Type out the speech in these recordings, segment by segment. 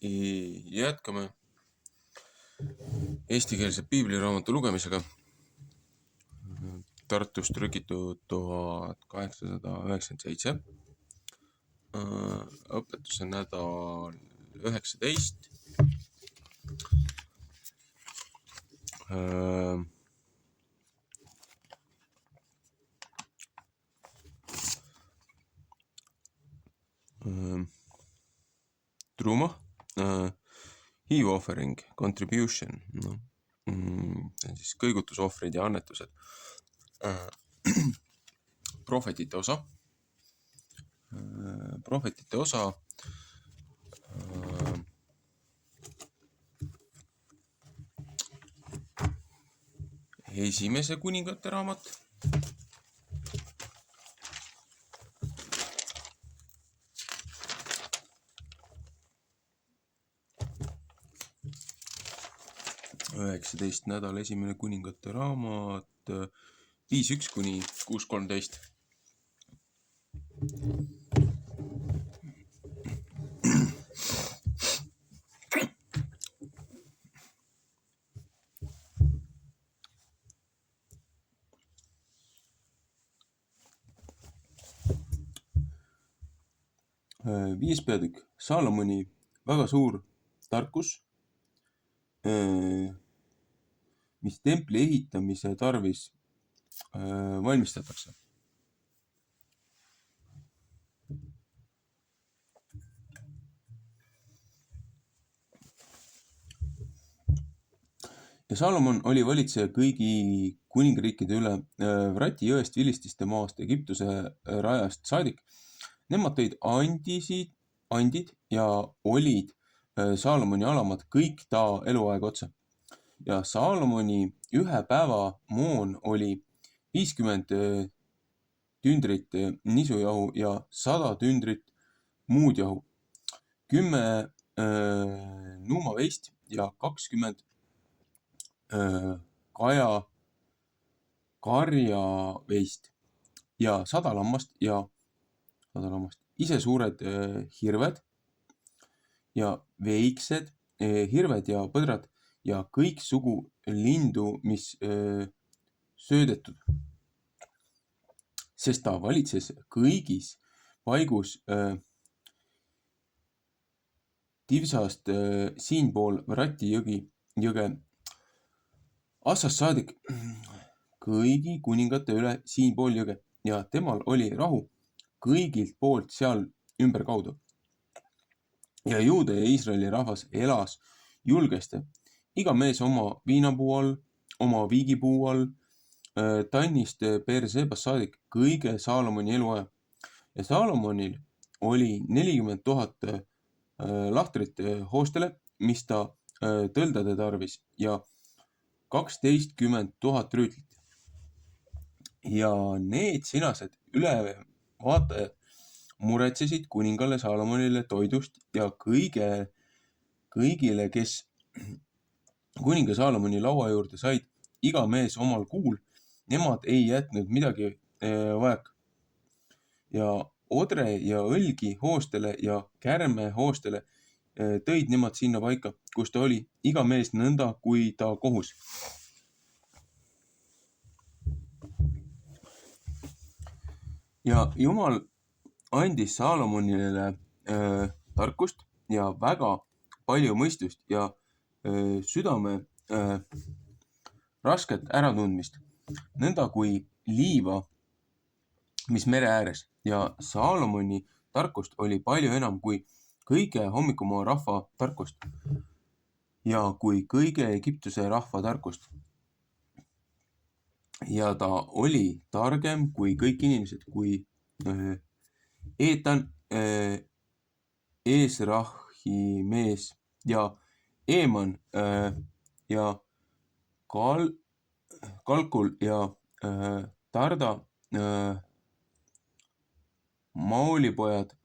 Jätkame eestikeelse piibliraamatu lugemisega. Tartust trükitud 1897. Õpetuse nädal 19. Truma, Heave offering, contribution, see on siis kõigutusohvrid ja annetused. Prohvetite osa, esimese kuningate raamat, nädal esimene kuningate raamat 5.1 kuni 6.13. Viies peatükk, Saalomoni väga suur tarkus, mis templi ehitamise tarvis valmistatakse. Ja Saalomon oli valitseja kõigi kuningriikide üle Vrati jõest, Vilististe maast, Egiptuse rajast saadik. Nemad tõid andid ja olid Saalomoni alamad kõik ta eluaeg otsa. Ja Saalomoni ühe päeva moon oli 50 tündrit nisujahu ja 100 tündrit muud jahu, 10 nuumaveist ja 20 karjaveist ja 100 lammast, ise suured hirved ja veiksed hirved ja põdrad ja kõik sugu lindu, mis söödetud. Sest ta valitses kõigis paigus Tivsast siinpool Vrati jõge Assast saadik kõigi kuningate üle siinpool jõge ja temal oli rahu kõigilt poolt seal ümberkaudu. Ja Juuda ja Iisraeli rahvas elas julgesti, iga mees oma viinapuu all, oma viigipuu all, Tannist Beersebast saadik kõige Saalomoni eluaja. Ja Saalomonil oli 40 000 lahtrit hoostele, mis ta tõldade tarvis ja 12 000 rüütlit. Ja need sinased ülevaatajad muretsesid kuningale Saalomonile toidust ja kõigile, kes kuninga Saalomoni laua juurde said, iga mees omal kuul, nemad ei jätnud midagi vajaka. Ja odre ja õlgi hoostele ja kärme hoostele tõid nemad sinna paika, kus ta oli, iga mees nõnda, kui ta kohus. Ja Jumal andis Saalomonile tarkust ja väga palju mõistust ja südame rasket äratundmist, nõnda kui liiva, mis mere ääres, ja Saalomoni tarkust oli palju enam kui kõige hommikumaa rahva tarkust ja kui kõige Egiptuse rahva tarkust. Ja ta oli targem kui kõik inimesed, kui Eetan, Eesrahi mees ja Eeman ja Kalkul ja Tarda maolipojad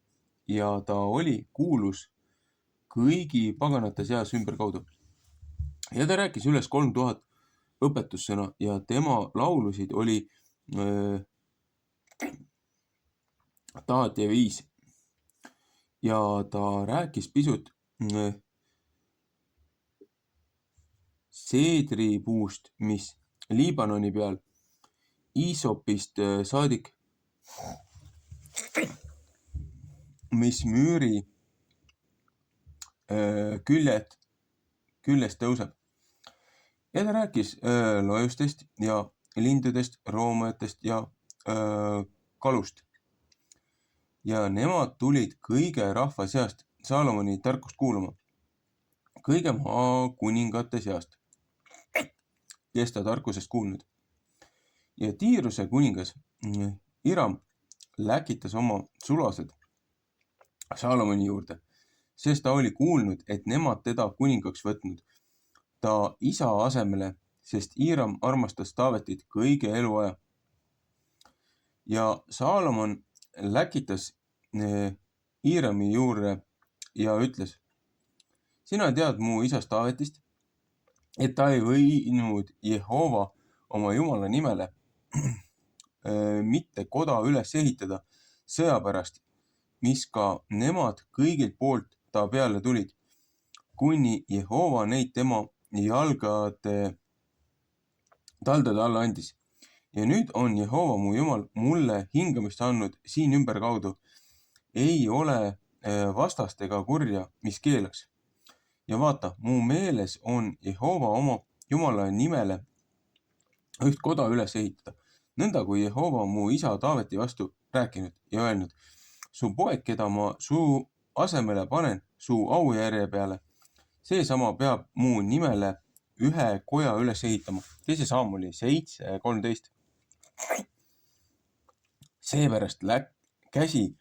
ja ta oli kuulus kõigi paganate seas ümberkaudu. Ja ta rääkis üles 3000 õpetussõna ja tema laulusid oli Taat ja 5. Ja ta rääkis pisut seedripuust, mis Liibanoni peal, iisopist saadik, mis müüri küljest tõuseb. Ja ta rääkis loojustest ja lindudest, roomajatest ja kalust. Ja nemad tulid kõige rahva seast Saalomoni tarkust kuulama, kõige maakuningate seast, kes ta tarkusest kuulnud. Ja Tiiruse kuningas Hiram läkitas oma sulased Saalomoni juurde, sest ta oli kuulnud, et nemad teda kuningaks võtnud ta isa asemele, sest Hiram armastas Taavetit kõige eluaja. Ja Saalomon läkitas Hirami juurde ja ütles, sina tead mu isast Taavetist, et ta ei võinud Jehova oma Jumala nimele mitte koda üles ehitada sõja pärast, mis ka nemad kõigilt poolt ta peale tulid, kuni Jehova neid tema jalgade taldade alla andis. Ja nüüd on Jehova mu Jumal mulle hingamist andnud siin ümberkaudu. Ei ole vastast ega kurja, mis keelaks. Ja vaata, mu meeles on Jehova oma Jumala nimele üht koda üles ehitada. Nõnda kui Jehova mu isa Taaveti vastu rääkinud ja öelnud, su poeg, keda ma su asemele panen su aujärje peale, seesama peab mu nimele ühe koja üles ehitama. Teise Saamuli 7:13. Seepärast käsi,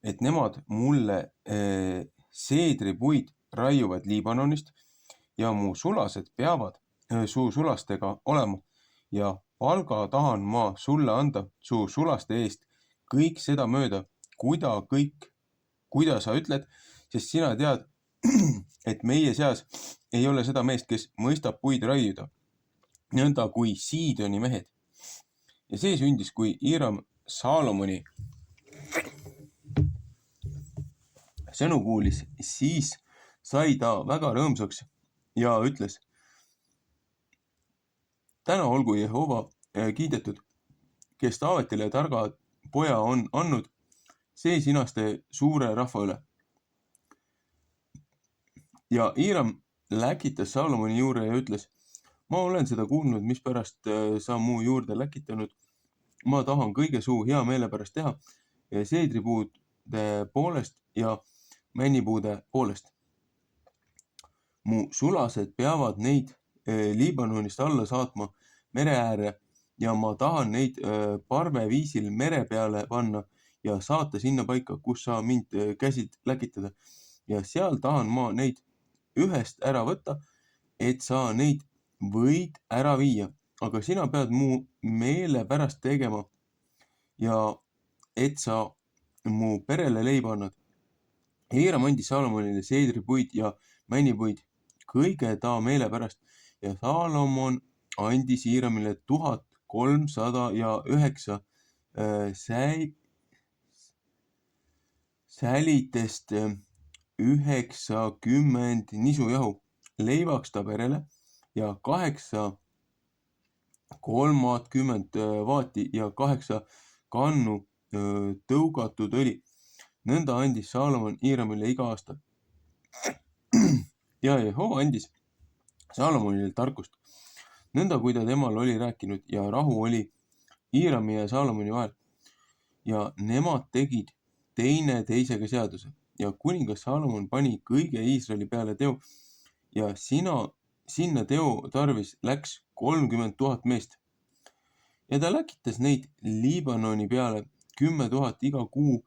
et nemad mulle seedripuid raiuvad Liibanonist ja mu sulased peavad su sulastega olema ja palga tahan ma sulle anda su sulaste eest kõik seda mööda, kuida sa ütled, sest sina tead, et meie seas ei ole seda meest, kes mõistab puid raiuda, nõnda kui Siidoni mehed. Ja see sündis, kui Hiram Saalomoni sõnu kuulis, siis sai ta väga rõõmsaks ja ütles, täna olgu Jehova kiidetud, kes Taavetile targa poja on andnud, see sinaste suure rahva üle. Ja Hiram läkitas Saalomoni juurde ja ütles, ma olen seda kuulnud, mispärast sa mu juurde läkitanud. Ma tahan kõige su hea meele pärast teha seedripuude poolest ja männipuude poolest. Mu sulased peavad neid Liibanonist alla saatma mere äärde ja ma tahan neid parveviisil mere peale panna ja saata sinna paika, kus sa mind käsid läkitada. Ja seal tahan ma neid ühest ära võtta, et sa neid võid ära viia, aga sina pead mu meele pärast tegema ja et sa mu perele leiba annad. Hiram andis Saalomonile seedripuid ja männipuid kõige ta meele pärast ja Saalomon andis Hiramile 1309 sälitest 90 nisujahu leivaks ta perele ja 830 vaati ja 8 kannu tõugatud õli. Nõnda andis Saalomon Hiramile iga aasta. Ja Jehova andis Saalomonile tarkust, nõnda kui ta temal oli rääkinud ja rahu oli Hirami ja Saalomoni vahel. Ja nemad tegid teine teisega seaduse ja kuningas Saalomon pani kõige Iisraeli peale teo ja sinna teo tarvis läks 30 000 meest. Ja ta läkitas neid Liibanoni peale 10 000 iga kuu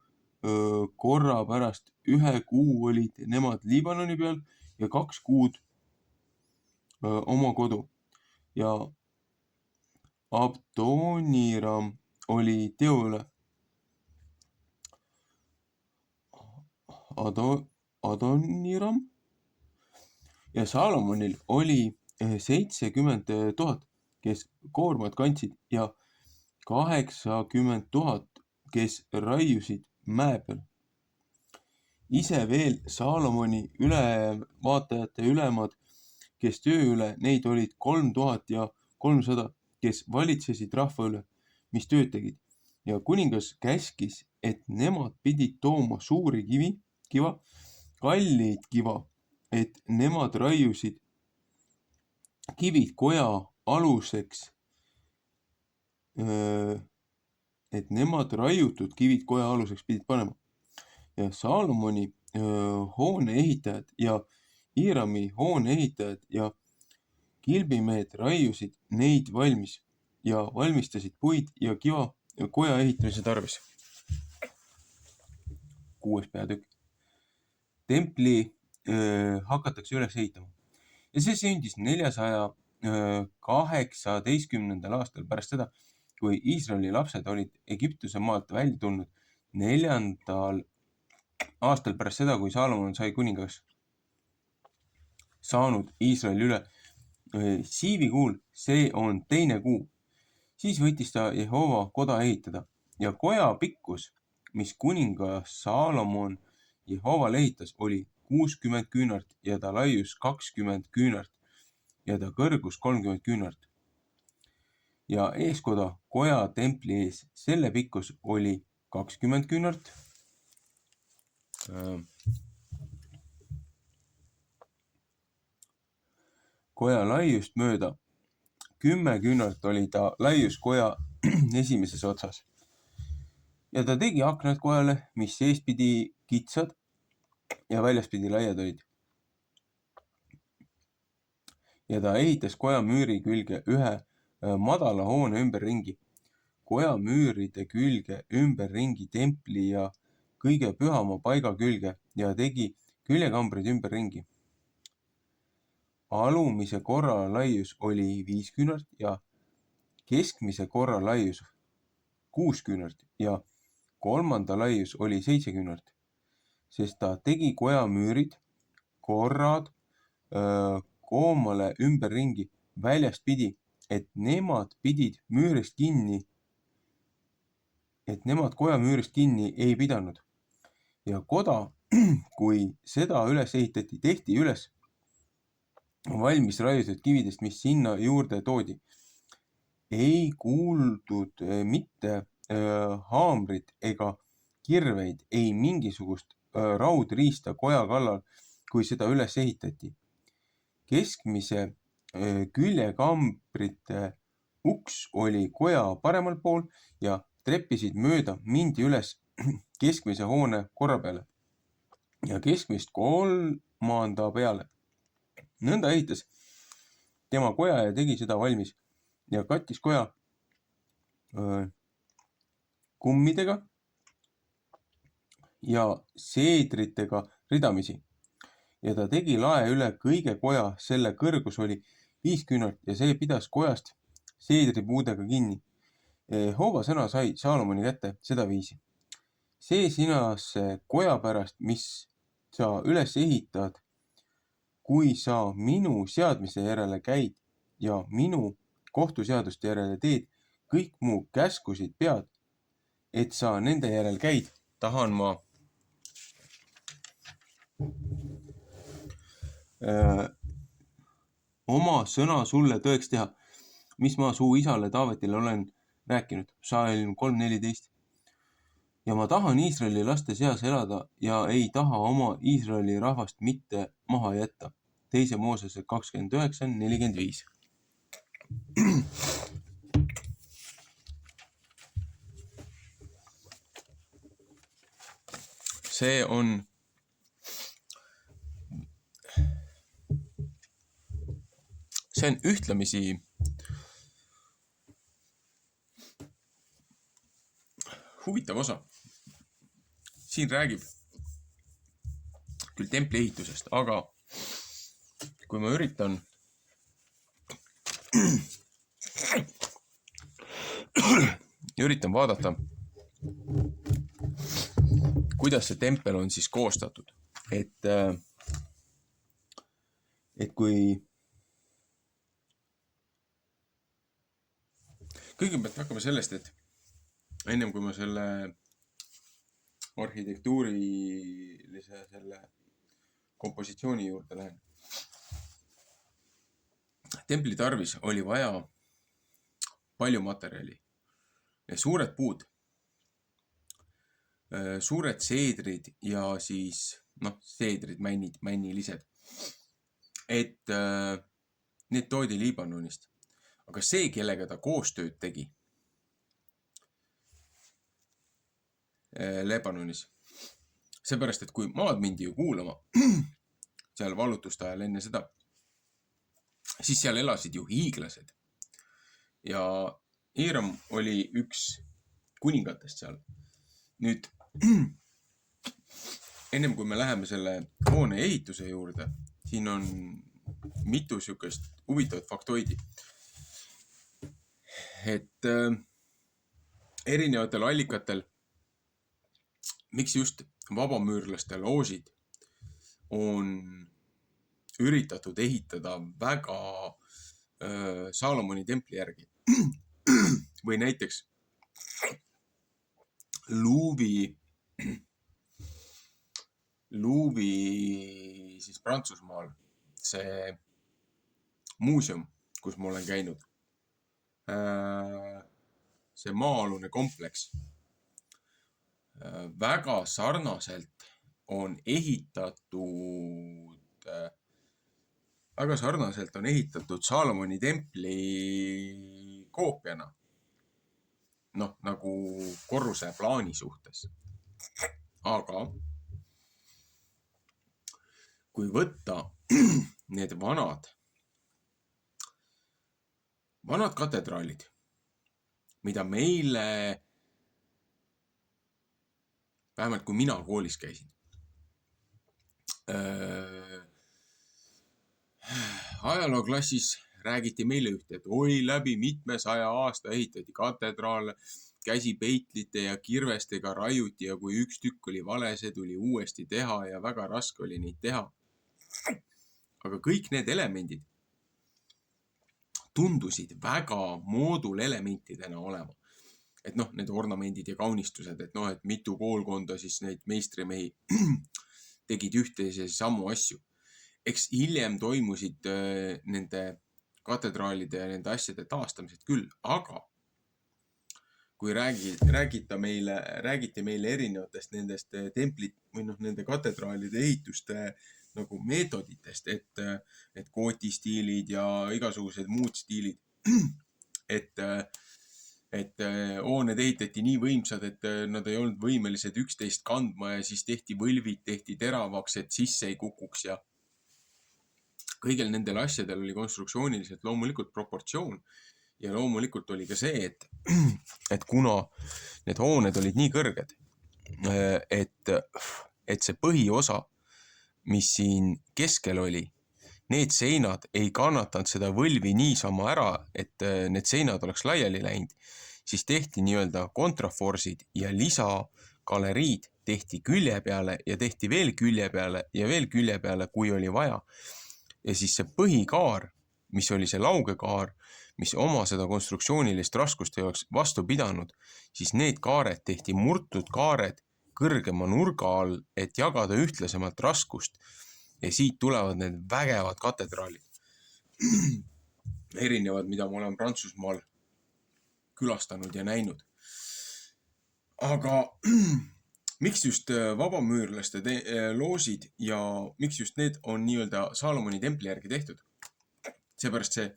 korra pärast. 1 kuu olid nemad Liibanoni peal ja 2 kuud oma kodu. Ja Abdoniram oli teo üle. Adoniram ja Saalomonil oli 70 000, kes koormad kandsid ja 80 000, kes raiusid mäe peal. Ise veel Saalomoni ülevaatajate ülemad, kes töö üle, neid olid 3300, kes valitsesid rahva üle, mis tööd tegid. Ja kuningas käskis, et nemad pidid tooma suuri kiva, kallid kiva, et nemad raiusid kivid koja aluseks, et nemad raiutud kivid koja aluseks pidid panema. Ja Saalomoni hoone ehitajad ja Hiirami hoone ehitajad ja kilbimehed raiusid neid valmis ja valmistasid puid ja kiva koja ehitamise tarvis. 6. peatükk. Templi hakatakse üles ehitama. Ja see sündis 418. aastal pärast seda, kui Iisraeli lapsed olid Egiptuse maalt välja tulnud 4. aastal pärast seda, kui Saalomon sai kuningaks saanud Iisraeli üle. Siivikuul, see on 2. kuu. Siis võttis ta Jehova koda ehitada ja koja pikkus, mis kuningas Saalomon Jehovale ehitas, oli 60 küünart ja ta laius 20 küünart ja ta kõrgus 30 küünart. Ja eeskoda koja templi ees, selle pikkus oli 20 küünart. Koja laiust mööda 10 küünart oli ta laius koja esimeses otsas. Ja ta tegi aknad kojale, mis seespidi kitsad ja väljaspidi laiad olid. Ja ta ehitas koja müüri külge ühe madala hoone ümberringi. Koja müüride külge ümberringi templi ja kõige pühama paiga külge ja tegi küljekambrid ümberringi. Alumise korra laius oli 5 küünart ja keskmise korra laius 6 küünart ja kolmanda laius oli 7 küünart, sest ta tegi koja müürid, korrad koomale ümberringi väljast pidi, et nemad pidid müürist kinni, et nemad koja müürist kinni ei pidanud. Ja koda, kui seda üles ehitati, tehti üles valmis raiutud kividest, mis sinna juurde toodi. Ei kuuldud mitte haamrit ega kirveid, ei mingisugust raudriista koja kallal, kui seda üles ehitati. Keskmise küljekambrite uks oli koja paremal pool ja treppisid mööda mindi üles keskmise hoone korra peale ja keskmist 3. peale. Nõnda ehitas tema koja ja tegi seda valmis ja kattis koja kummidega ja seedritega ridamisi. Ja ta tegi lae üle kõige koja, selle kõrgus oli 5 küünart ja see pidas kojast seedripuudega kinni. Jehova sõna sai Saalomoni kätte seda viisi. See sinase koja pärast, mis sa üles ehitad, kui sa minu seadmise järele käid ja minu kohtuseaduste järele teed, kõik mu käskusid pead, et sa nende järel käid, tahan ma oma sõna sulle tõeks teha, mis ma su isale Taavetile olen rääkinud. Psalm 3:14. Ja ma tahan Iisraeli laste seas elada ja ei taha oma Iisraeli rahvast mitte maha jätta. 2. Moosese 29:45. See on ühtlemisi huvitav osa. Siin räägib küll templi ehitusest, aga kui ma üritan vaadata, kuidas see tempel on siis koostatud, et kui kõigepealt hakkame sellest, et ennem kui ma selle arhitektuurilise selle kompositsiooni juurde lähen, templi tarvis oli vaja palju materjali ja suured puud, suured seedrid ja siis, seedrid, männilised, et need toodi Liibanonist. Aga see, kellega ta koostööd tegi Leebanonis, seepärast, et kui maad mindi ju kuulama seal vallutuste ajal enne seda, siis seal elasid ju hiiglased. Ja Hiiram oli üks kuningatest seal. Nüüd, ennem kui me läheme selle hoone ehituse juurde, siin on mitu sükest huvitavat faktoidi. Et erinevatel allikatel, miks just vabamüürlaste loosid on üritatud ehitada väga Saalomoni templi järgi. Või näiteks Louvre'i siis Prantsusmaal see muuseum, kus ma olen käinud, see maa-alune kompleks, väga sarnaselt on ehitatud Saalomoni templi koopiana. Nagu korruse plaani suhtes. Aga kui võtta need vanad katedraalid, mida meile, vähemalt kui mina koolis käisin, ajalooklassis räägiti meile ühte, et läbi mitmesaja aasta ehitati katedraale, käsipeitlite ja kirvestega raiuti ja kui üks tükk oli vale, see tuli uuesti teha ja väga raske oli neid teha. Aga kõik need elemendid tundusid väga moodulelementidena olema. Et need ornamendid ja kaunistused, et mitu koolkonda siis neid meistrimehi tegid ühte ja samu asju. Eks hiljem toimusid nende katedraalide ja nende asjade taastamised küll, aga kui räägiti meile erinevatest nendest templit või nende katedraalide ehituste nagu meetoditest, et kootistiilid ja igasugused muud stiilid, et hooned ehitati nii võimsad, et nad ei olnud võimelised üksteist kandma ja siis tehti võlvid, tehti teravaks, et sisse ei kukuks ja kõigil nendel asjadel oli konstruktsiooniliselt loomulikult proportsioon ja loomulikult oli ka see, et kuna need hooned olid nii kõrged, et see põhiosa, mis siin keskel oli, need seinad ei kannatanud seda võlvi niisama ära, et need seinad oleks laiali läinud, siis tehti nii-öelda kontraforsid ja lisagaleriid tehti külje peale ja tehti veel külje peale ja veel külje peale, kui oli vaja. Ja siis see põhikaar, mis oli see laugekaar, mis oma seda konstruktsioonilist raskust ei oleks vastu pidanud, siis need kaared tehti murtud kaared kõrgema nurga all, et jagada ühtlasemalt raskust. Ja siit tulevad need vägevad katedraalid. Erinevad, mida ma olen Prantsusmaal külastanud ja näinud. Aga miks just vabamüürlaste loosid ja miks just need on nii-öelda Saalomoni templi järgi tehtud? Seepärast see,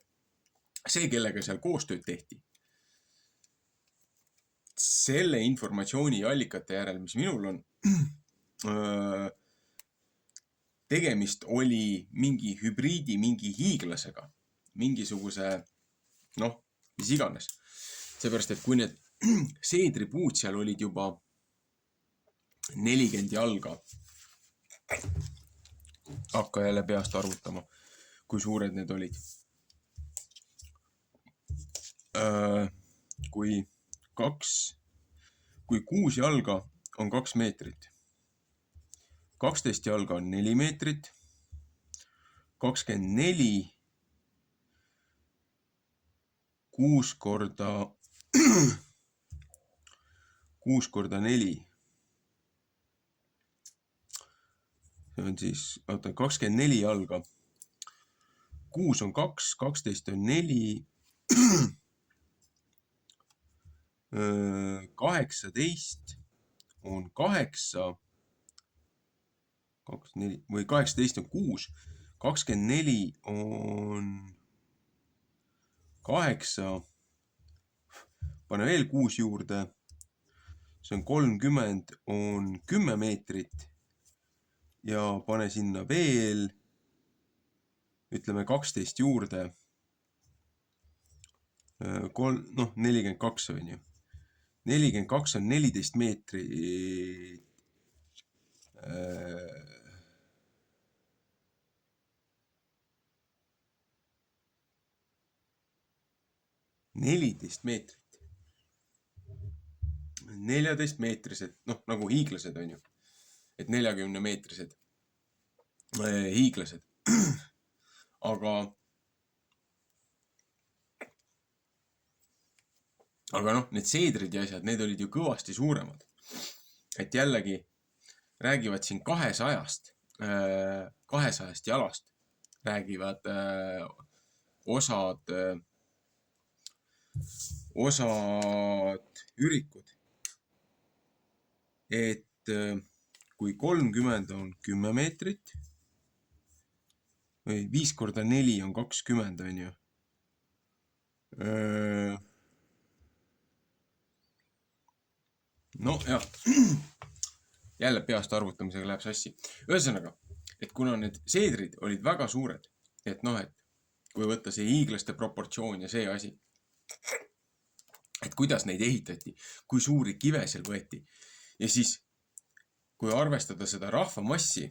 kellega seal koostööd tehti, selle informatsiooni allikate järel, mis minul on, tegemist oli mingi hübriidi, mingi hiiglasega, mingisuguse, mis iganes. Seepärast, et kui need seedripuud seal olid juba 40 jalga, hakka jälle peast arvutama, kui suured need olid. Kui 6 jalga on 2 meetrit, 12 jalga on 4 meetrit, 24, 6 korda 4. See on siis, 24 jalga, 6 on 2, 12 on 4, 18 on 8, 2, 4 või 18 on 6, 24 on 8, pane veel 6 juurde, see on 30, on 10 meetrit ja pane sinna veel, ütleme 12 juurde, 42 on ju. 42 on 14 meetrit. 14 meetrit. 14 meetrised, nagu hiiglased on ju. Et 40 meetrised hiiglased. Aga need seedrid ja asjad, need olid ju kõvasti suuremad. Et jällegi räägivad siin 200 jalast. Räägivad osad ürikud. Et kui 30 on 10 meetrit, või 5 korda 4 on 20 on ju. No jah, jälle peast arvutamisega läheb sassi. Ühesõnaga, et kuna need seedrid olid väga suured, et kui võtta see hiiglaste proportsioon ja see asi, et kuidas neid ehitati, kui suuri kive seal võeti ja siis, kui arvestada seda rahvamassi,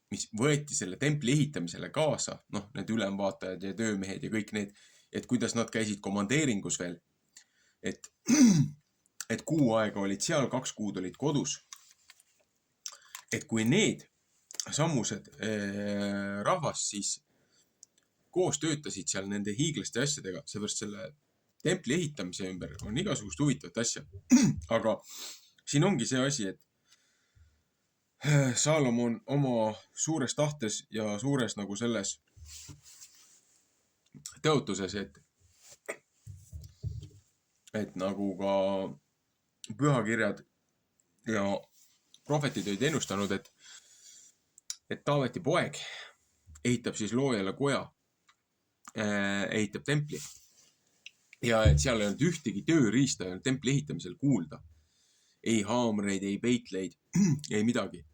mis võeti selle templi ehitamisele kaasa, need ülemvaatajad ja töömehed ja kõik need, et kuidas nad käisid komandeeringus veel, et kuu aega olid seal, 2 kuud olid kodus. Et kui need sammused rahvas siis koos töötasid seal nende hiiglaste asjadega, seepärast selle templi ehitamise ümber on igasugust huvitavat asja. Aga siin ongi see asi, et Saalomon oma suures tahtes ja suures nagu selles tõotuses, et nagu ka pühakirjad ja prohvetid olid ennustanud, et Taaveti poeg ehitab siis loojale koja, ehitab templi. Ja et seal ei olnud ühtegi tööriista templi ehitamisel kuulda. Ei haamreid, ei peitleid, ei midagi.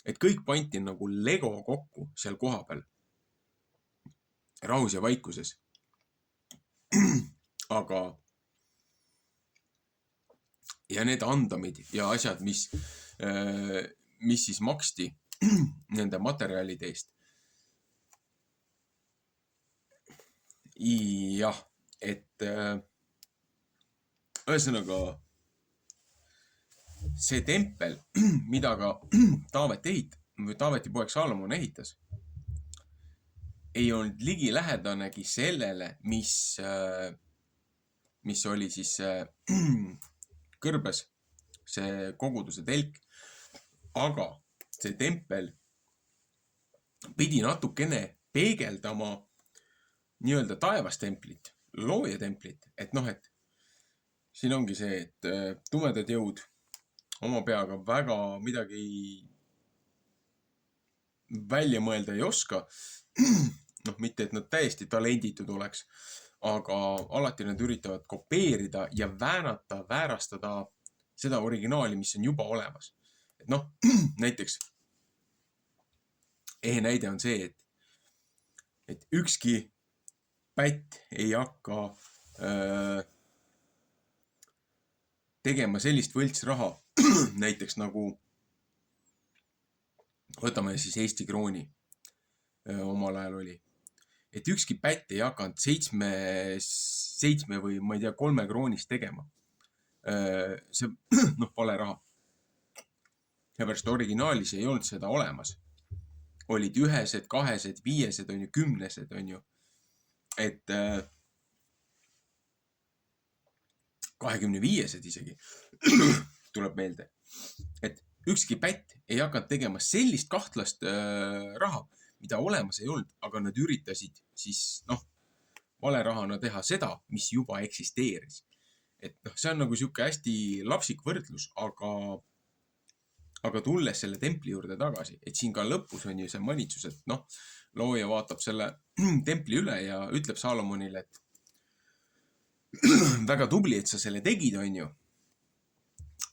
Et kõik pandi nagu lego kokku seal koha peal. Rahus ja vaikuses. Aga ja need andamid ja asjad, mis siis maksti nende materjalide eest. Jah, et ühesõnaga see tempel, mida ka Taaveti poeg Saalomon ehitas, ei olnud ligilähedanegi sellele, mis oli siis kõrbes, see koguduse telk. Aga see tempel pidi natukene peegeldama nii-öelda taevastemplit, loojatemplit. Et siin ongi see, et tumedad jõud oma peaga väga midagi välja mõelda ei oska. Mitte, et nad täiesti talenditud oleks, aga alati nad üritavad kopeerida ja väärastada seda originaali, mis on juba olemas. Et näiteks näide on see, et ükski pätt ei hakka tegema sellist võltsraha, näiteks nagu võtame siis Eesti krooni omal ajal oli. Et ükski pätt ei hakanud 7 või ma ei tea, 3 kroonist tegema. See vale raha. Ja pärast originaalis ei olnud seda olemas. Olid 1, 2, 5 on ju, 10 on ju. Et 25 isegi tuleb meelde. Et ükski pätt ei hakanud tegema sellist kahtlast raha, mida olemas ei olnud, aga nad üritasid siis, valerahana teha seda, mis juba eksisteeris. Et see on nagu sihuke hästi lapsik võrdlus, aga tulles selle templi juurde tagasi, et siin ka lõpus on ju see manitsus, et looja vaatab selle templi üle ja ütleb Saalomonile, et väga tubli, et sa selle tegid, on ju.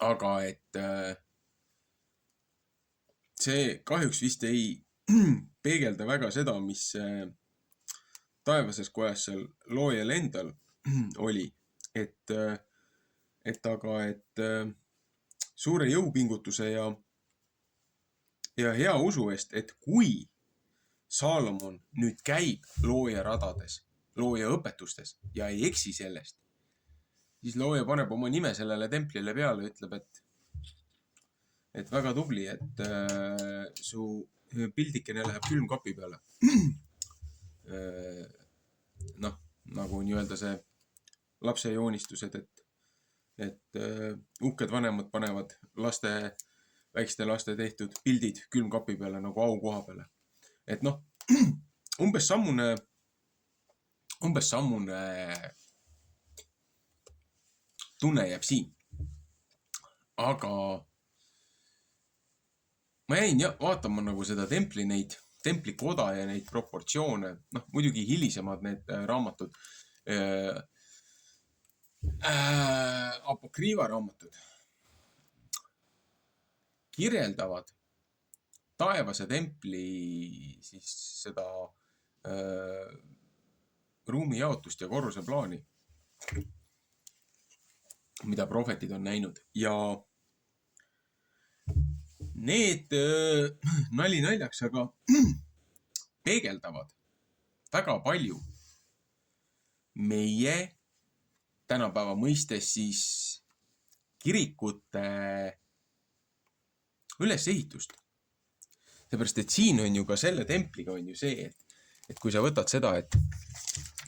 Aga et see kahjuks vist ei peegelda väga seda, mis taevases kojas seal loojal endal oli. Et suure jõupingutuse ja hea usu eest, et kui Saalomon nüüd käib looja radades, looja õpetustes ja ei eksi sellest, siis looja paneb oma nime sellele templile peale ja ütleb, et väga tubli, et su pildikene läheb külmkapi peale. Nagu nii-öelda see lapse joonistused, et uhked vanemad panevad väikeste laste tehtud pildid külmkapi peale nagu aukoha peale. Et umbes sammune tunne jääb siin. Aga ma jäin vaatama nagu seda templikoda ja neid proportsioone. Muidugi hilisemad need raamatud, apokriiva raamatud kirjeldavad taevase templi siis seda ruumijaotust ja korruseplaani, mida prohvetid on näinud. Ja need nali naljaks, aga peegeldavad väga palju meie tänapäeva mõistes siis kirikute ülesehitust. Seepärast, et siin on ju ka selle templiga on ju see, et kui sa võtad seda, et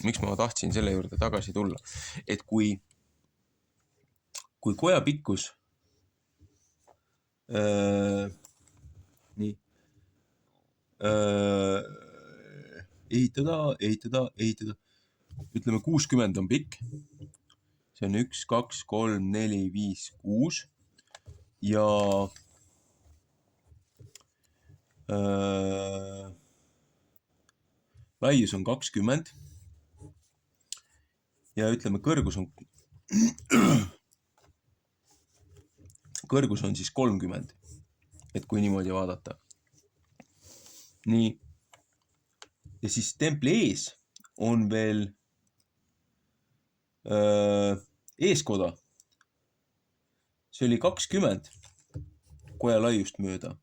miks ma tahtsin selle juurde tagasi tulla, et kui koja pikkus ehitada, ütleme 60 on pikk, see on 1, 2, 3, 4, 5, 6 ja laius on 20 ja ütleme kõrgus on siis 30, et kui niimoodi vaadata. Nii. Ja siis templi ees on veel eeskoda. See oli 20 koja laiust mööda.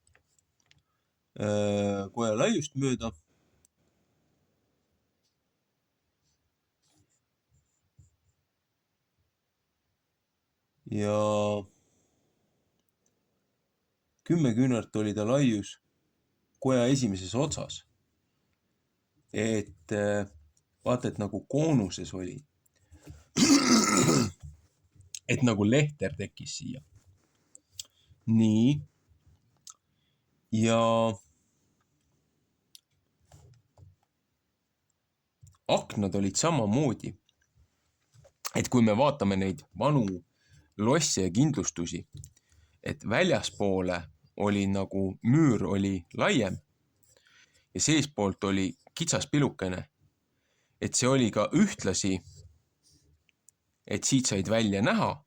Ja 10 küünart oli ta laius koja esimeses otsas. Et vaata, et nagu koonuses oli. Et nagu lehter tekkis siia. Nii. Ja aknad olid samamoodi. Et kui me vaatame neid vanu losse ja kindlustusi, et väljaspoole oli nagu müür oli laiem ja seespoolt oli kitsas pilukene, et see oli ka ühtlasi, et siit said välja näha,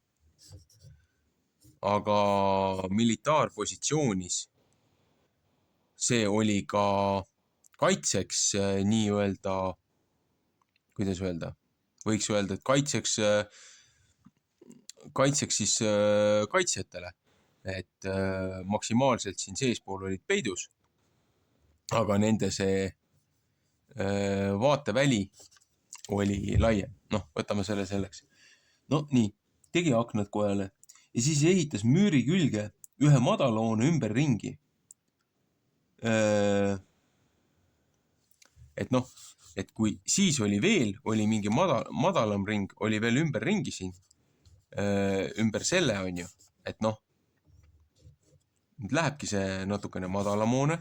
aga militaarpositsioonis see oli ka kaitseks nii-öelda, kuidas öelda, võiks öelda, et kaitseks siis kaitsjatele, et maksimaalselt siin seespool olid peidus, aga nende see vaateväli oli laiem. Võtame selle selleks. Nii, tegi aknad kojale ja siis ehitas müüri külge ühe madalhoone ümber ringi. Et kui siis oli mingi madalam ring, oli veel ümber ringi siin, ümber selle on ju, et nüüd lähebki see natukene madalam hoone.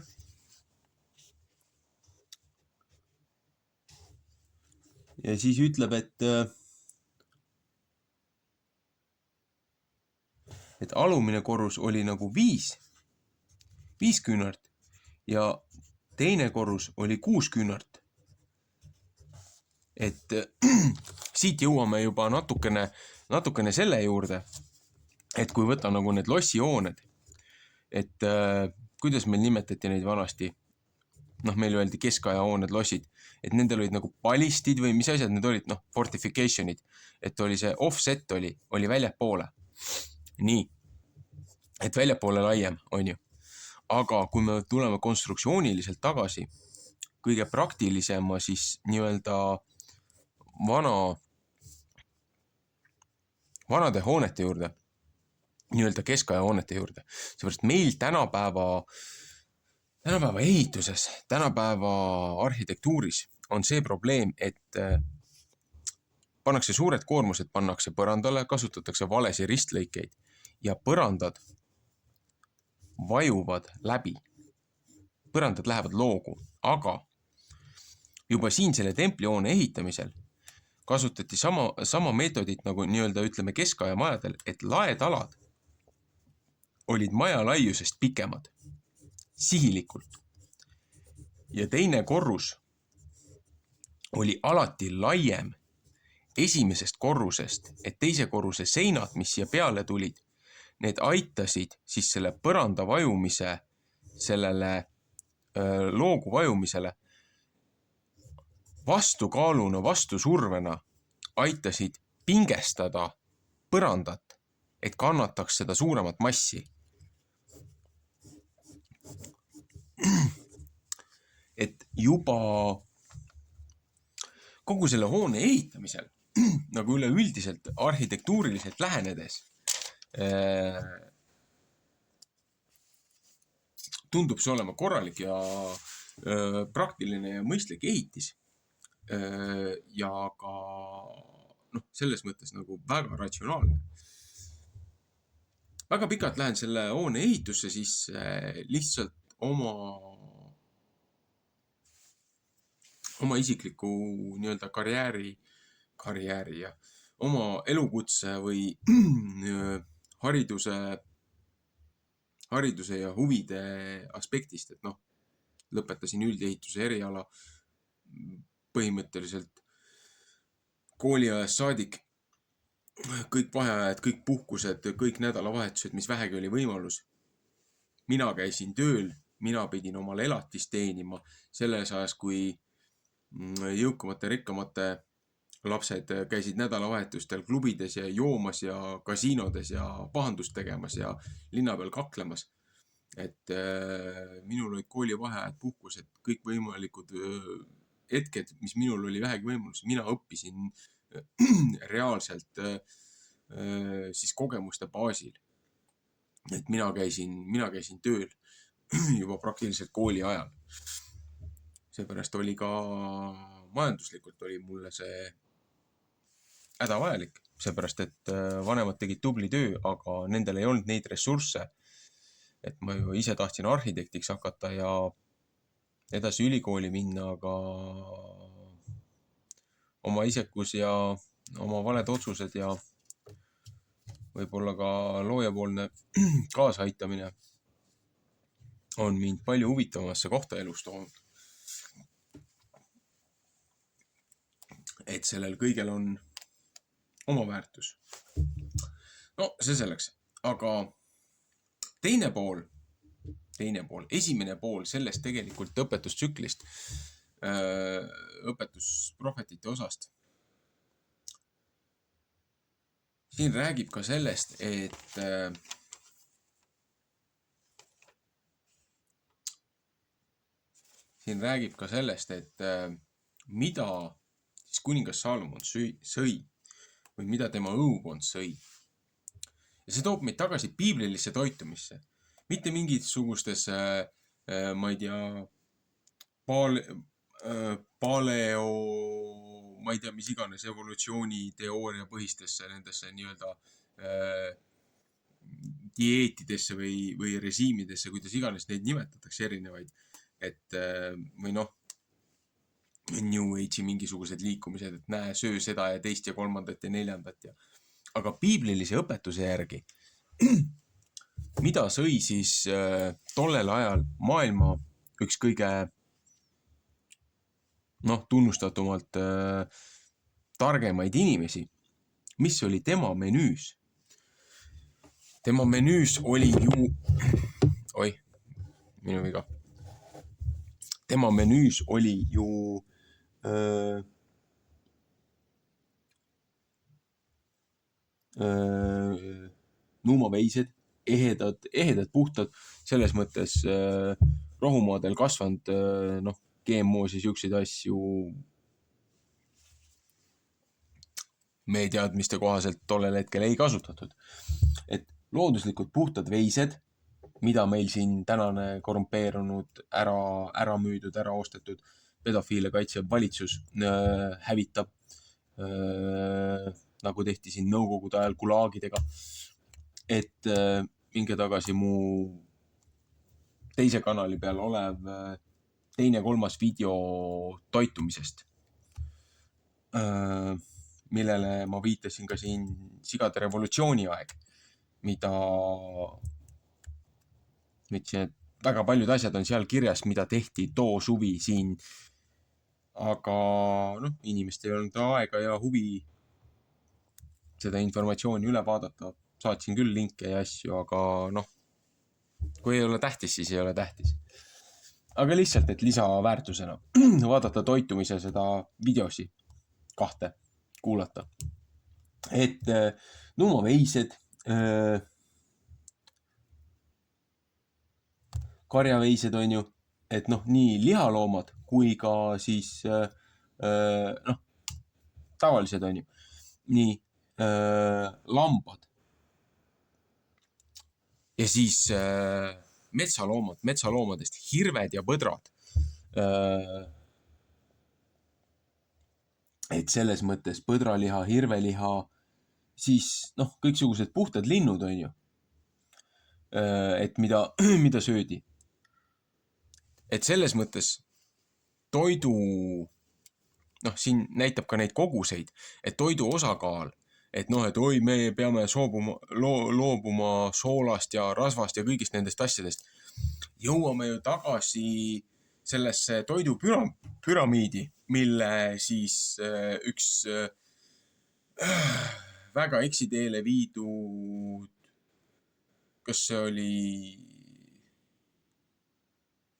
ja siis ütleb, et alumine korrus oli nagu 5 küünart ja teine korrus oli 6 küünart. Et siit jõuame juba natukene selle juurde, et kui võtta nagu need lossihooned, et kuidas meil nimetati neid vanasti, meil öeldi keskaja hooned, lossid, et nendel olid nagu balistid või mis asjad need olid, fortificationid, et oli see offset oli väljapoole. Nii, et väljapoole laiem, on ju. Aga kui me tuleme konstruktsiooniliselt tagasi, kõige praktilisema siis nii-öelda vanade hoonete juurde, nii-öelda keskaja hoonete juurde. Seepärast meil tänapäeva ehituses, tänapäeva arhitektuuris on see probleem, et pannakse suured koormused, pannakse põrandale, kasutatakse valesi ristlõikeid ja põrandad vajuvad läbi. Põrandad lähevad loogu, aga juba siin selle templihoone ehitamisel kasutati sama meetodit nagu nii-öelda ütleme keskaja majadel, et laetalad olid maja laiusest pikemad, sihilikult. Ja teine korrus oli alati laiem esimesest korrusest, et teise korruse seinad, mis siia peale tulid, need aitasid siis selle põranda vajumise, sellele loogu vajumisele vastukaaluna, vastusurvena aitasid pingestada põrandat, et kannataks seda suuremat massi. Et juba kogu selle hoone ehitamisel, nagu üleüldiselt arhitektuuriliselt lähenedes, tundub see olema korralik ja praktiline ja mõistlik ehitis. Ja ka selles mõttes nagu väga ratsionaalne. Väga pikalt lähen selle hoone ehitusse siis lihtsalt oma isikliku nii-öelda karjääri ja oma elukutse või hariduse ja huvide aspektist, et lõpetasin üldehituse eriala põhimõtteliselt kooliajast saadik, kõik vaheajad, kõik puhkused, kõik nädalavahetused, mis vähegi oli võimalus. Mina käisin tööl, mina pidin omale elatist teenima selles ajas, kui jõukamate, rikkamate lapsed käisid nädalavahetustel klubides ja joomas ja kasiinodes ja pahandust tegemas ja linna peal kaklemas. Et minul olid kooli vaheajad, puhkused, kõik võimalikud hetked, mis minul oli vähegi võimalus. Mina õppisin reaalselt siis kogemuste baasil. Et mina käisin tööl juba praktiliselt kooli ajal. Seepärast oli ka majanduslikult oli mulle see hädavajalik, seepärast et vanemad tegid tubli töö, aga nendel ei olnud neid ressursse, et ma ju ise tahtsin arhitektiks hakata ja edasi ülikooli minna, aga oma isekus ja oma valed otsused ja võib-olla ka loojapoolne kaasaitamine on mind palju huvitavamasse kohta elus toonud. Et sellel kõigel on oma väärtus. No see selleks, aga teine pool, esimene pool sellest tegelikult õpetustsüklist, õpetusprohvetite osast. Siin räägib ka sellest, et mida siis kuningas Saalomon sõi või mida tema õukond sõi. Ja see toob meid tagasi piiblilisse toitumisse. Mitte mingisugustes, ma ei tea, paleo, ma ei tea, mis iganes evolutsiooniteooria põhistesse nendesse nii-öelda dieetidesse või režiimidesse, kuidas iganes neid nimetatakse erinevaid. Et, või New Age üldse mingisugused liikumised, et näe, söö seda ja teist ja kolmandat ja neljandat aga piiblilise õpetuse järgi, mida sõi siis tollel ajal maailma üks kõige tunnustatumalt targemaid inimesi, mis oli tema menüüs? Tema menüüs oli ju, minu viga. Tema menüüs oli ju nuumaveised, ehedad, puhtad, selles mõttes rohumaadel kasvanud, GMO-si siukseid asju meie teadmiste kohaselt tollel hetkel ei kasutatud. Et looduslikult puhtad veised, mida meil siin tänane korrumpeerunud, ära müüdud, ära ostetud pedofiile kaitsev valitsus hävitab, nagu tehti siin nõukogude ajal gulaagidega. Et minge tagasi mu teise kanali peal olev 2.-3. video toitumisest, millele ma viitasin ka siin sigade revolutsiooni aeg, mida ütlesin, et väga paljud asjad on seal kirjas, mida tehti too suvi siin. Aga inimestel ei olnud aega ja huvi seda informatsiooni üle vaadata. Saatsin küll linke ja asju, aga kui ei ole tähtis, siis ei ole tähtis. Aga lihtsalt, et lisaväärtusena vaadata toitumise seda videosi 2 kuulata. Et nuumaveised, karjaveised on ju, et nii lihaloomad kui ka siis tavalised on ju. Nii lambad. Ja siis metsaloomadest hirved ja põdrad. Et selles mõttes põdraliha, hirveliha, siis kõiksugused puhtad linnud on ju. Et mida söödi. Et selles mõttes toidu, siin näitab ka neid koguseid, et toidu osakaal, et me peame loobuma soolast ja rasvast ja kõigist nendest asjadest. Jõuame ju tagasi sellesse toidupüramiidi, mille siis üks väga eksiteele viidud, kas see oli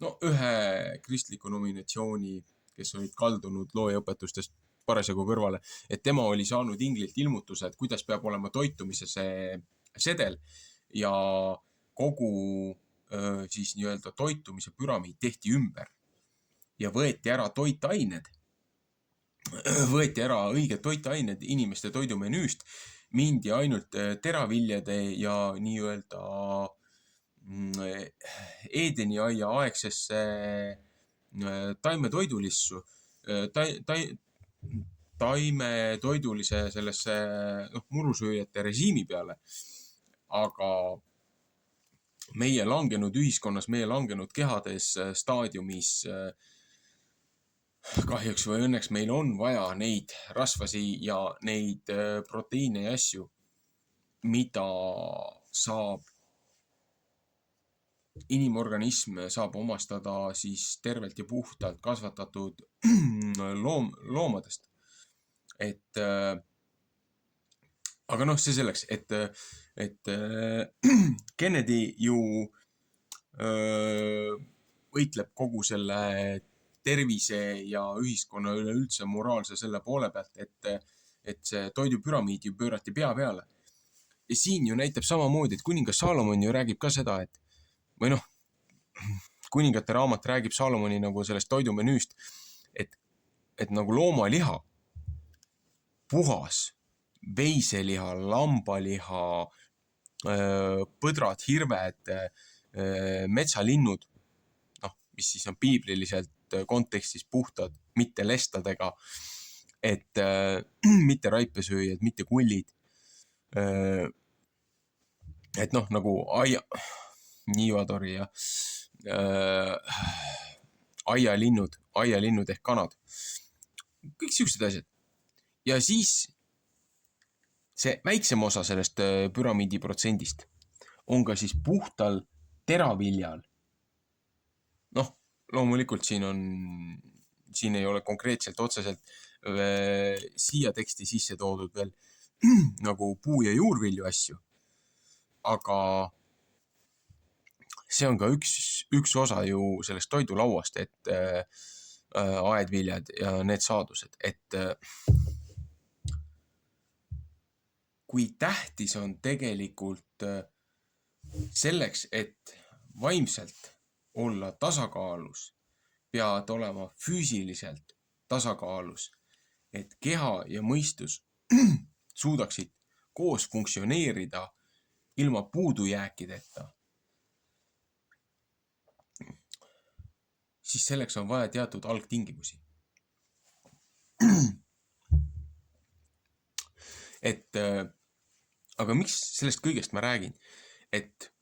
ühe kristliku nominatsiooni, kes olid kaldunud loojaõpetustest parasjagu kõrvale, et tema oli saanud inglilt ilmutuse, et kuidas peab olema toitumise see sedel ja kogu siis nii-öelda toitumise püramiid tehti ümber ja võeti ära toitained, võeti ära õiged toitained inimeste toidumenüüst, mindi ainult teraviljade ja nii-öelda Eedeni aia aegsesse taimetoidulissu, taimetoidulise sellesse murusööjate režiimi peale. Aga meie langenud ühiskonnas, meie langenud kehades staadiumis kahjuks või õnneks meil on vaja neid rasvasi ja neid proteiine ja asju, mida inimorganism saab omastada siis tervelt ja puhtalt kasvatatud loomadest. Et aga see selleks, et Kennedy ju võitleb kogu selle tervise ja ühiskonna üleüldse moraalse selle poole pealt, et see toidupüramiid ju pöörati pea peale. Ja siin ju näitab samamoodi, et kuningas Salomon ju räägib ka seda, et või kuningate raamat räägib Salomoni nagu sellest toidumenüüst, et nagu loomaliha, puhas veiseliha, lambaliha, põdrad, hirved, metsalinnud, mis siis on piibliliselt kontekstis puhtad, mitte lestadega, et mitte raipesööjad, mitte kullid. Et nagu niivatori ja aialinnud ehk kanad. kõik siuksed asjad. Ja siis see väiksem osa sellest püramiidi protsendist on ka siis puhtal teraviljal. Noh, loomulikult siin ei ole konkreetselt otseselt siia teksti sisse toodud veel nagu puu- ja juurvilju asju, aga see on ka üks osa ju sellest toidulauast, et aedviljad ja need saadused, et kui tähtis on tegelikult selleks, et vaimselt olla tasakaalus, pead olema füüsiliselt tasakaalus, et keha ja mõistus suudaksid koos funktsioneerida ilma puudujääkideta, siis selleks on vaja teatud algtingimusi. Aga miks sellest kõigest ma räägin? Et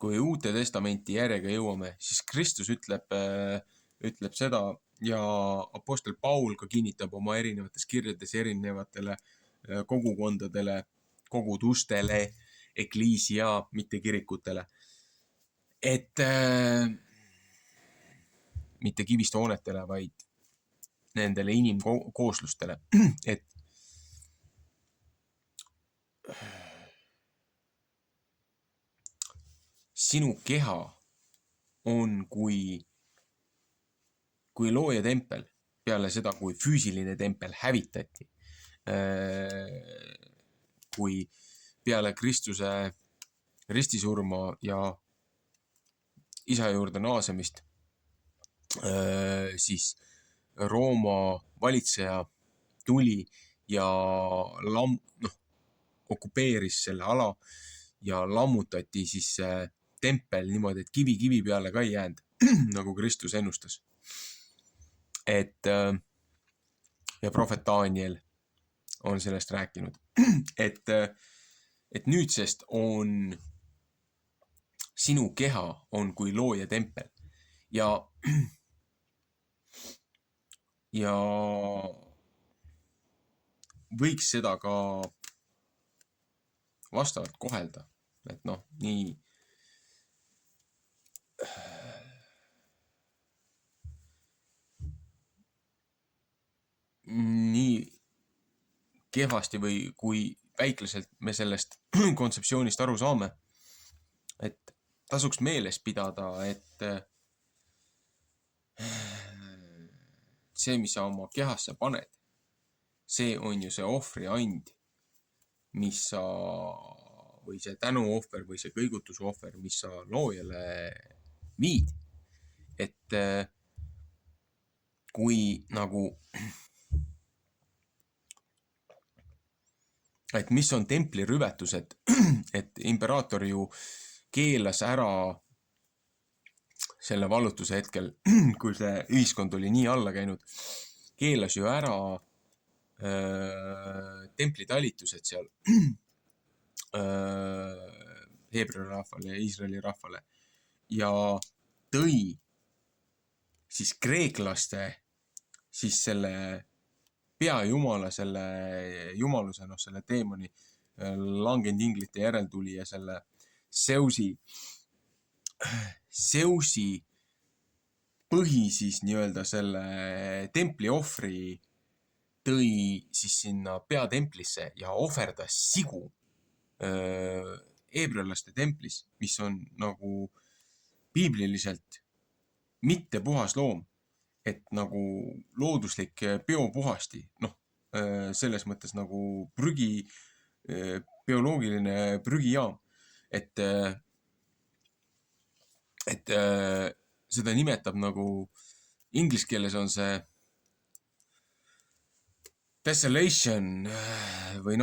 kui Uute Testamenti järjega jõuame, siis Kristus ütleb seda ja apostel Paul ka kinnitab oma erinevates kirjades erinevatele kogukondadele, kogudustele, ekliisia, mitte kirikutele, et mitte kivist hoonetele, vaid nendele inimkooslustele, et sinu keha on kui looja tempel peale seda, kui füüsiline tempel hävitati. Kui peale Kristuse ristisurma ja isa juurde naasemist siis Rooma valitseja tuli ja okupeeris selle ala ja lammutati siis tempel niimoodi, et kivi peale ka ei jäänud, nagu Kristus ennustas. Ja prohvet Daniel on sellest rääkinud, et nüüdsest on sinu keha on kui looja tempel ja võiks seda ka vastavalt kohelda, et nii kehvasti või kui väikleselt me sellest kontseptsioonist aru saame, et tasuks meeles pidada, et see, mis sa oma kehasse paned, see on ju see ohvriand, mis sa, või see tänuohver või see kõigutusohver, mis sa loojale viid. Et kui nagu, et mis on templi rüvetused, et imperaator ju keelas ära selle vallutuse hetkel, kui see ühiskond oli nii alla käinud, keelas ju ära templitalitused seal Heebrea rahvale ja Iisraeli rahvale ja tõi siis kreeklaste siis selle peajumala, selle jumaluse, selle teemoni langenud inglite järeltuli ja selle Zeusi põhi siis nii-öelda selle templi ohvri tõi siis sinna peatemplisse ja ohverdas sigu heebrealaste templis, mis on nagu piibliliselt mitte puhas loom, et nagu looduslik biopuhasti, selles mõttes nagu bioloogiline prügijaam, et seda nimetab nagu inglise keeles on see desolation või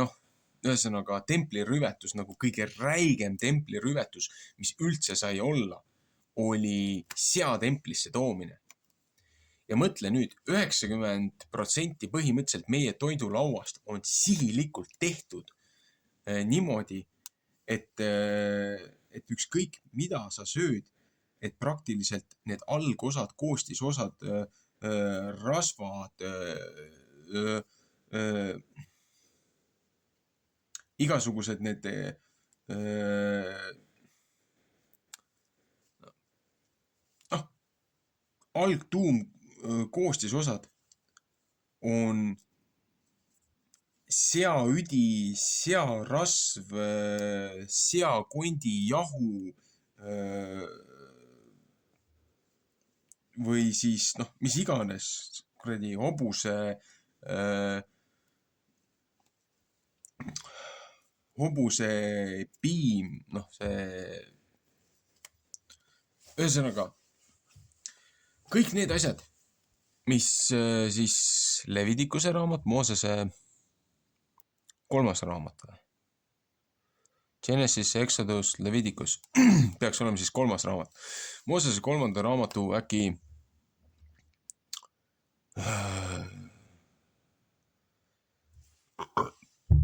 ühesõnaga templirüvetus, nagu kõige räigem templirüvetus, mis üldse sai olla, oli seatemplisse toomine. Ja mõtle nüüd, 90% põhimõtteliselt meie toidulauast on sihilikult tehtud niimoodi, et ükskõik mida sa sööd, et praktiliselt need algosad, koostisosad, rasvad, igasugused need algtuum koostisosad on seaüdi, searasv, seakondi jahu või siis mis iganes kuradi hobuse piim, ühesõnaga kõik need asjad, mis siis Levitikuse raamat, Moosese 3. raamat või? Genesis, Exodus, Leviticus peaks olema siis 3. raamat. Moosese 3. raamatu äkki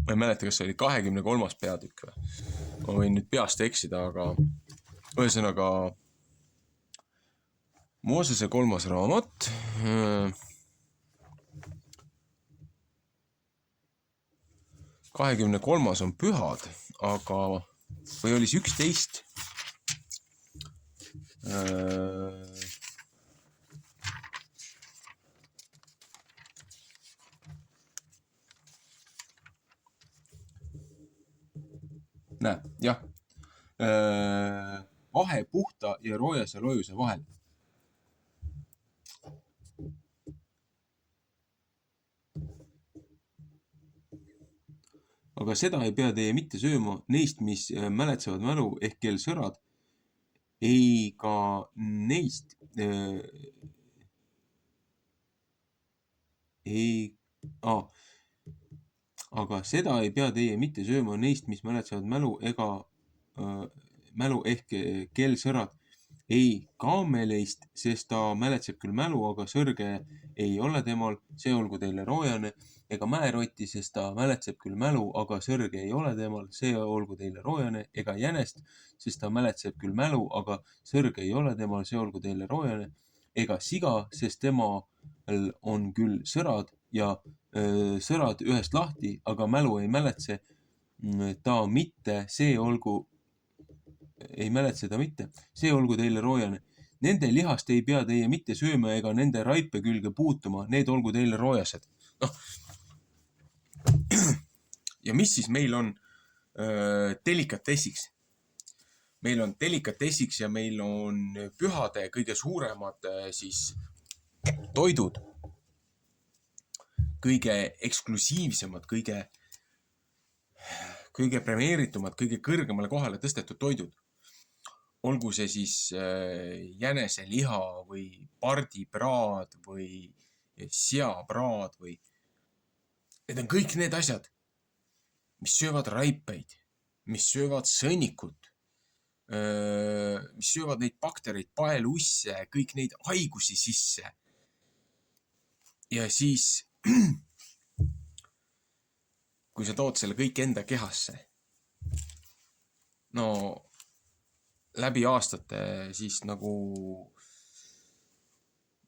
ma ei mäleta, kas see oli 23. peatükk või? Ma võin nüüd peast eksida, aga ühesõnaga Moosese 3. raamat 23. on pühad, aga või oli see 11? Näe, jah. Vahe puhta ja roojase loojuse vahel. Aga seda ei pea teie mitte sööma neist, mis mäletsevad mälu ehk kel sõrad, ei ka neist aga seda ei pea teie mitte sööma neist, mis mäletsevad mälu ega mälu ehk kel sõrad, ei kaameleist, sest ta mäletseb küll mälu, aga sõrge ei ole temal, see olgu teile roojane, ega mäerotti, sest ta mäletseb küll mälu, aga sõrge ei ole temal, see olgu teile roojane, ega jänest, sest ta mäletseb küll mälu, aga sõrge ei ole temal, see olgu teile roojane, ega siga, sest temal on küll sõrad ja sõrad ühest lahti, aga mälu ei mäletse ta mitte, see olgu teile roojane. Nende lihast ei pea teie mitte sööma ega nende raipe külge puutuma, need olgu teile roojased. Ja mis siis meil on delikatessiks? Meil on delikatessiks ja meil on pühade kõige suuremad siis toidud, kõige eksklusiivsemad, kõige premeeritumad, kõige kõrgemale kohale tõstetud toidud. Olgu see siis jäneseliha või pardipraad või seapraad või need on kõik need asjad, mis söövad raipeid, mis söövad sõnnikut, mis söövad neid baktereid, paelusse, kõik neid haigusi sisse. Ja siis kui sa tood selle kõik enda kehasse, läbi aastate siis nagu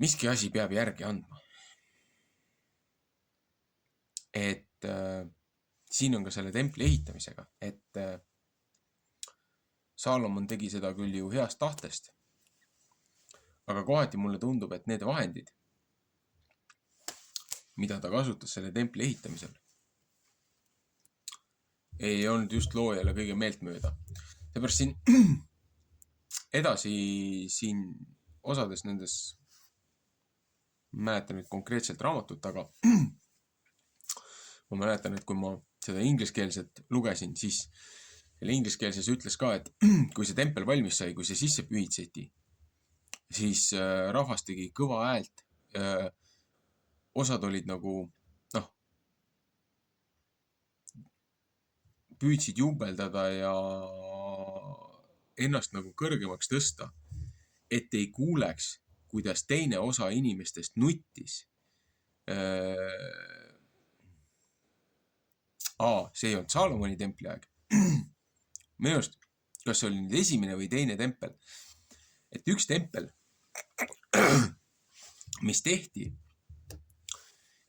miski asi peab järgi andma. Et siin on ka selle templi ehitamisega, et Saalomon tegi seda küll ju heast tahtest, aga kohati mulle tundub, et need vahendid, mida ta kasutas selle templi ehitamisel, ei olnud just loojale kõige meeltmööda. Seepärast siin edasi siin osades nendes, mäletan nüüd konkreetselt raamatut, aga ma mäletan, et kui ma seda ingliskeelset lugesin, siis selle ingliskeelses ütles ka, et kui see tempel valmis sai, kui see sisse pühitseti, siis rahvas tegi kõva häält. Osad olid nagu, püüdsid juubeldada ja ennast nagu kõrgemaks tõsta, et ei kuuleks, kuidas teine osa inimestest nuttis. See ei olnud Saalomoni templi aeg. Minu arust, kas see oli nüüd esimene või teine tempel, et üks tempel, mis tehti,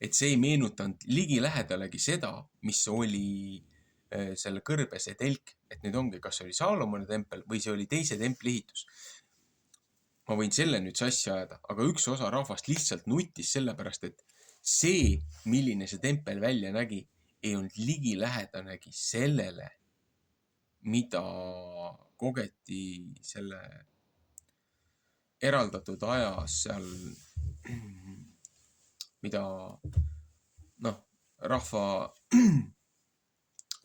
et see ei meenutanud ligilähedalegi seda, mis oli selle kõrbese telk, et nüüd ongi, kas oli Saalomoni tempel või see oli teise templi ehitus. Ma võin selle nüüd sassi ajada, aga üks osa rahvast lihtsalt nutis sellepärast, et see, milline see tempel välja nägi, ei olnud ligilähedanegi sellele, mida kogeti selle eraldatud ajas seal, mida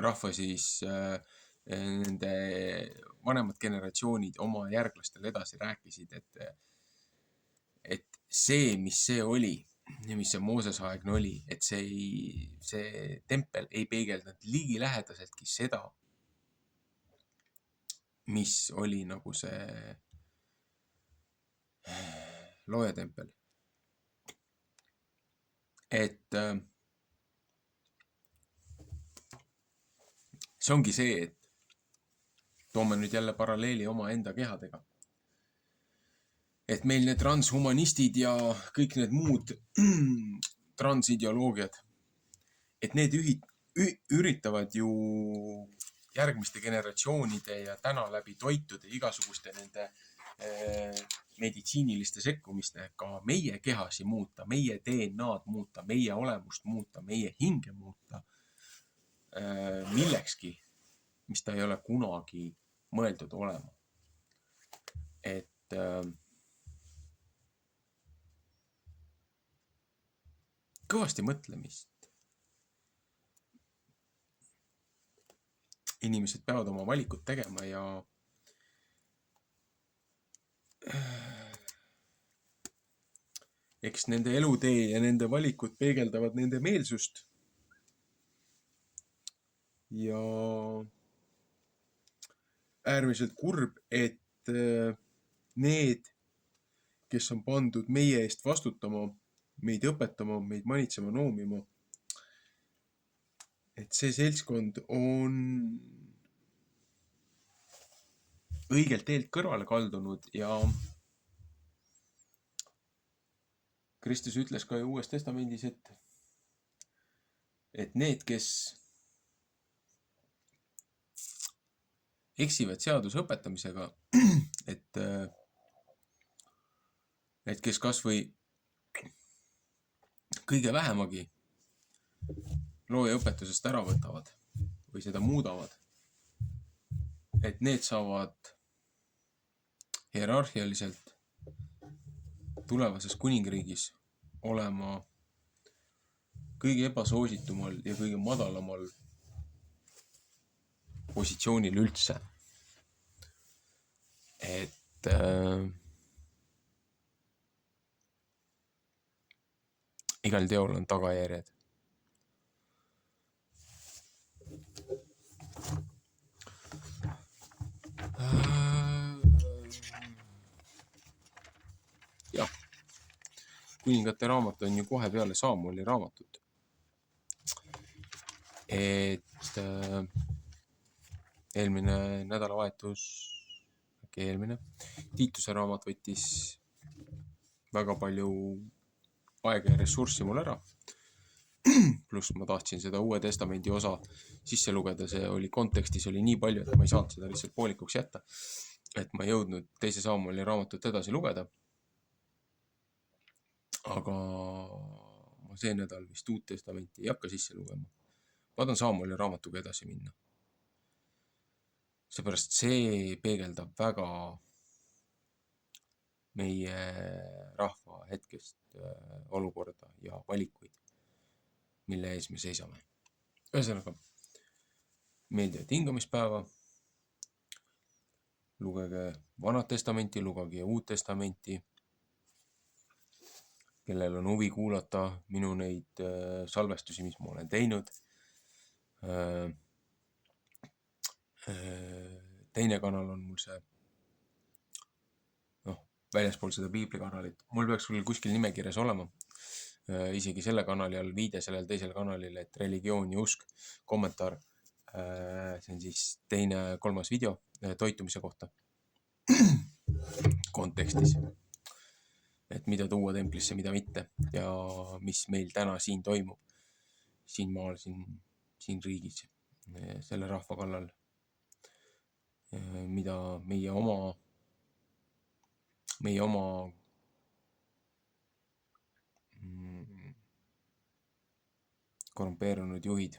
rahva siis nende vanemad generatsioonid oma järglastele edasi rääkisid, et see, mis see oli, mis see Moosese aegne oli, et see tempel ei peegeldanud ligilähedaseltki seda, mis oli nagu see looja tempel. Et see ongi see, et toome nüüd jälle paralleeli oma enda kehadega. Et meil need transhumanistid ja kõik need muud transideoloogiad, et need üritavad ju järgmiste generatsioonide ja täna läbi toitude igasuguste nende meditsiiniliste sekkumistega meie kehasi muuta, meie DNA-d muuta, meie olemust muuta, meie hinge muuta millekski, mis ta ei ole kunagi mõeldud olema. Et kõvasti mõtlemist. Inimesed peavad oma valikut tegema ja eks nende elutee ja nende valikud peegeldavad nende meelsust. Ja äärmiselt kurb, et need, kes on pandud meie eest vastutama, meid õpetama, meid manitsema, noomima, et see seltskond on õigelt teelt kõrvale kaldunud ja Kristus ütles ka Uues Testamendis, et need, kes eksivad seaduse õpetamisega, et kes kas või kõige vähemagi looja õpetusest ära võtavad või seda muudavad, et need saavad hierarhialiselt tulevases kuningriigis olema kõige ebasoositumal ja kõige madalamal positsioonil üldse. Et igal teol on tagajärjed. Jah, kuningate raamat on ju kohe peale Saamueli raamatut. Et eelmine nädalavahetus, Tiituse raamat võttis väga palju aega ja ressurssi mul ära. Pluss ma tahtsin seda Uue Testamendi osa sisse lugeda, see oli kontekstis oli nii palju, et ma ei saanud seda lihtsalt poolikuks jätta. Et ma ei jõudnud teise Saamueli raamatut edasi lugeda. Aga ma see nädal vist Uut Testamenti ei hakka sisse lugema. Ma tahan Saamueli raamatuga edasi minna. Seepärast see peegeldab väga meie rahva hetkest olukorda ja valikuid, mille ees me seisame. Ühesõnaga, meeldivat hingamispäeva, lugege Vanat Testamenti, lugege Uut Testamenti, kellel on huvi kuulata minu neid salvestusi, mis ma olen teinud. Teine kanal on mul see, väljaspool seda piiblikanalit. Mul peaks küll kuskil nimekirjas olema. Isegi selle kanali all viide sellel teisel kanalile, et religioon ja usk, kommentaar. See on siis kolmas video toitumise kohta kontekstis. et mida tuua templisse, mida mitte ja mis meil täna siin toimub, siin maal, siin riigis, selle rahva kallal, mida meie oma korrumpeerunud juhid,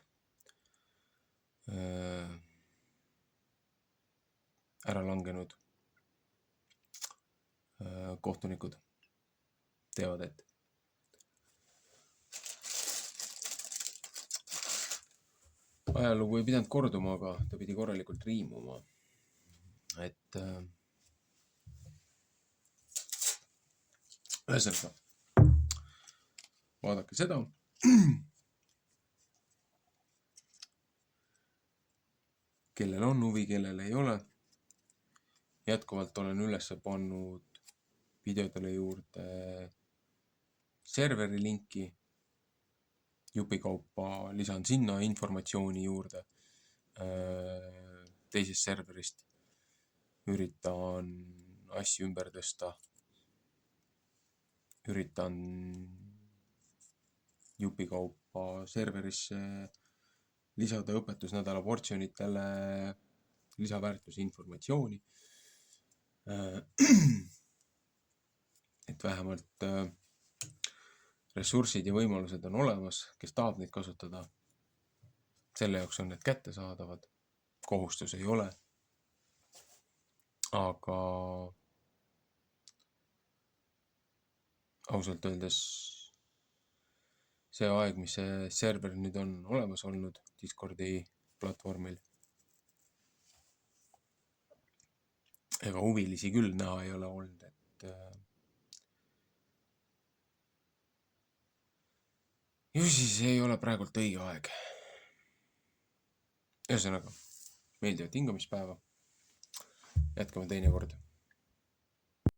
ära langenud kohtunikud teevad ette. Ajalugu ei pidanud korduma, aga ta pidi korralikult riimuma. Et ühesõnaga, vaadake seda. Kellel on huvi, kellel ei ole. Jätkuvalt olen üles pannud videodele juurde serveri linki. Jupikaupa lisan sinna informatsiooni juurde teisest serverist. Üritan asju ümber tõsta. Üritan jupikaupa serverisse lisada õpetusnädala portsjonitele lisaväärtuse informatsiooni. Et vähemalt ressursid ja võimalused on olemas, kes tahab neid kasutada. Selle jaoks on need kättesaadavad. Kohustus ei ole. Aga ausalt öeldes see aeg, mis see server nüüd on olemas olnud Discordi platvormil, ega huvilisi küll näha ei ole olnud, et ju siis ei ole praegult õige aeg. Ühesõnaga, meeldivat hingamispäeva. Jätkame teinekord.